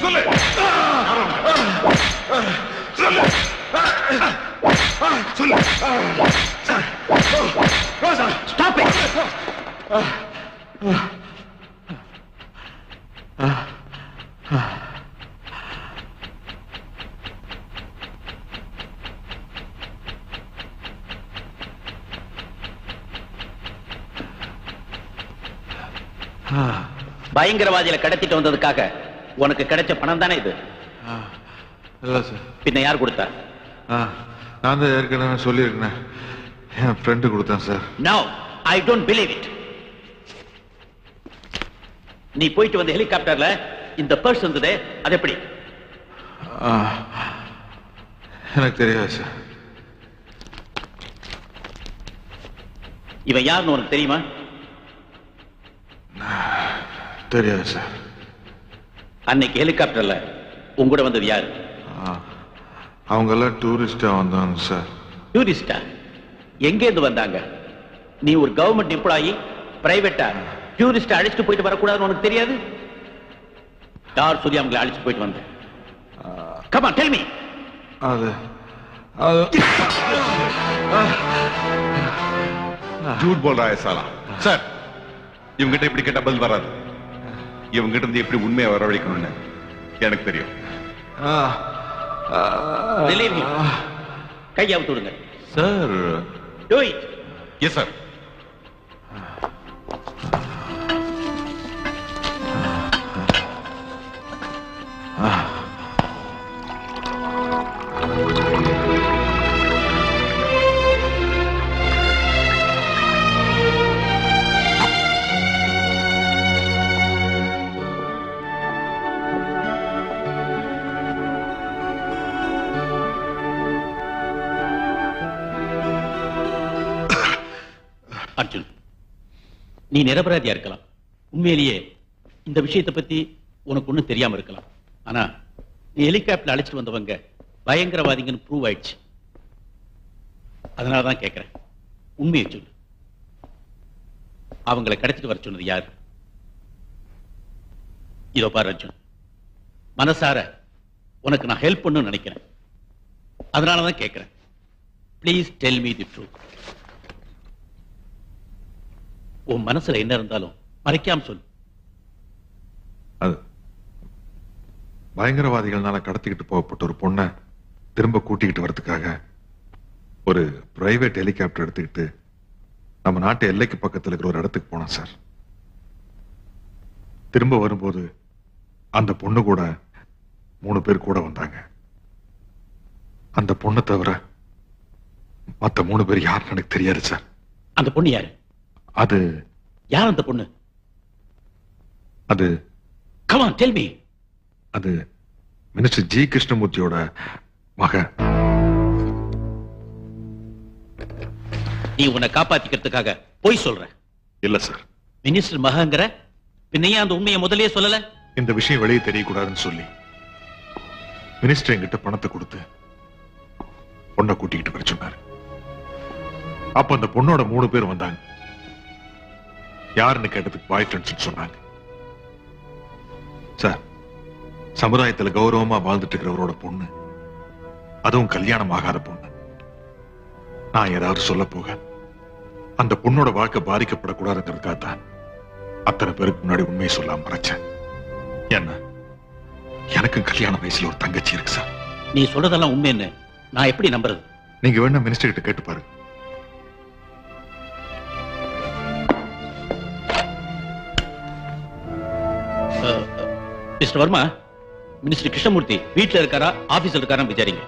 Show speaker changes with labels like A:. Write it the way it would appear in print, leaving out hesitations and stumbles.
A: சொல்லு. சொல்லு. சொல்லு. ரோசா, ஸ்டாப் இட்.
B: பயங்கரவாதியில கடத்திட்டு வந்ததுக்காக உனக்கு கிடைச்ச பணம் தானே இது?
C: இல்ல சார்.
B: பின்ன யார் கொடுத்தா?
C: நான் தான் ஏற்கனவே சொல்லியிருக்கேன், என் ஃப்ரெண்டு கொடுத்தேன் sir.
B: No, I don't believe it. நீ போயிட்டு வந்த ஹெலிகாப்டர்ல இந்த பர்ஸ் வந்ததே, அது எப்படி?
C: எனக்கு தெரியாது சார்.
B: இவன் யாருன்னு உனக்கு தெரியுமா?
C: தெரியாது சார்.
B: அன்னைக்கு ஹெலிகாப்டர்ல உங்கூட வந்தது யாரு?
C: அவங்க எல்லாம் டூரிஸ்டா வந்தாங்க சார்.
B: டூரிஸ்டா? எங்க இருந்து வந்தாங்க? நீ ஒரு கவர்மெண்ட் எம்ப்ளாயி, பிரைவேட்டா டூரிஸ்ட் அழைச்சிட்டு போயிட்டு வரக்கூடாதுன்னு உனக்கு தெரியாது? யார் சொல்லி அவங்களை அழைச்சிட்டு போயிட்டு வந்த? Come on, tell me.
C: அது
A: झूठ बोल रहा है साला. சார், இவங்கிட்ட இப்படி கேட்ட பதில் வராது. இவங்கிட்ட இருந்து எப்படி உண்மையை வரவழைக்கணும்னு எனக்கு தெரியும்.
B: கையை அவுத்து விடுங்க
A: sir.
B: Do it.
A: Yes, sir.
B: Arjun, நீ நிரபராதியா இருக்கலாம். உண்மையிலேயே இந்த விஷயத்தை பத்தி உனக்கு ஒண்ணும் தெரியாம இருக்கலாம். ஆனா நீ ஹெலிகாப்டர் அழைச்சிட்டு வந்தவங்க பயங்கரவாதிங்கன்னு ப்ரூவ் ஆயிடுச்சு. அதனாலதான் கேட்கிறேன், உண்மையை சொல்லு. அவங்களை கடத்திட்டு வர சொன்னது யாரு? இதோ பாரு அர்ஜுன், மனசார உனக்கு நான் ஹெல்ப் பண்ணணும்னு நினைக்கிறேன். அதனாலதான் கேட்கிறேன், please tell me the truth. உன் மனசுல என்ன இருந்தாலும் மறைக்காம சொல்லு.
C: அது பயங்கரவாதிகள்னால கடத்திக்கிட்டு போகப்பட்ட ஒரு பொண்ணை திரும்ப கூட்டிக்கிட்டு வரதுக்காக ஒரு பிரைவேட் ஹெலிகாப்டர் எடுத்துக்கிட்டு நம்ம நாட்டு எல்லைக்கு பக்கத்தில் இருக்கிற ஒரு இடத்துக்கு போனோம் சார். திரும்ப வரும்போது அந்த பொண்ணு கூட 3 பேர் கூட வந்தாங்க. அந்த பொண்ணை தவிர மத்த 3 பேர் யாருன்னு எனக்கு தெரியாது சார்.
B: அந்த பொண்ணு யாரு?
C: அது
B: யார் அந்த பொண்ணு?
C: அது
B: come on tell me.
C: அது மினிஸ்டர் ஜி கிருஷ்ணமூர்த்தியோட மகன்.
B: நீ உன்னை காப்பாத்திக்கிறதுக்காக போய் சொல்ற?
C: இல்ல சார்.
B: மினிஸ்டர் மகங்கிற, பின்னையே அந்த உண்மையை முதல்லயே சொல்லல?
C: இந்த விஷயம் வெளியே தெரியக்கூடாதுன்னு சொல்லி மினிஸ்டர் என்கிட்ட பணத்தை கொடுத்து பொண்ணை கூட்டிக்கிட்டு வர சொன்னாரு. அப்ப அந்த பொண்ணோட 3 பேர் வந்தாங்க. யாருன்னு கேட்டதுக்கு பாய் ஃப்ரெண்ட்ஸ் சொன்னாங்க. சார், சமுதாயத்துல கௌரவமா வாழ்ந்துட்டு இருக்கிறவரோட பொண்ணு, அதுவும் கல்யாணம் ஆகாத பொண்ணு. நான் ஏதாவது சொல்ல போக அந்த பொண்ணோட வாழ்க்கை பாதிக்கப்படக்கூடாதுங்கிறதுக்காக தான் அத்தனை பேருக்கு முன்னாடி உண்மையை சொல்லாம மறைச்சேன். என்ன, எனக்கும் கல்யாண வயசுல ஒரு தங்கச்சி இருக்கு சார்.
B: நீ சொல்றதெல்லாம் உண்மைன்னு நான் எப்படி நம்புறது?
C: நீங்க வேணா மினிஸ்டர் கிட்ட கேட்டு பாருங்க.
B: மிஸ்டர் வர்மா, மினிஸ்டர் கிருஷ்ணமூர்த்தி வீட்டுல இருக்காரா ஆபீஸ்ல இருக்காரா விசாரிங்க.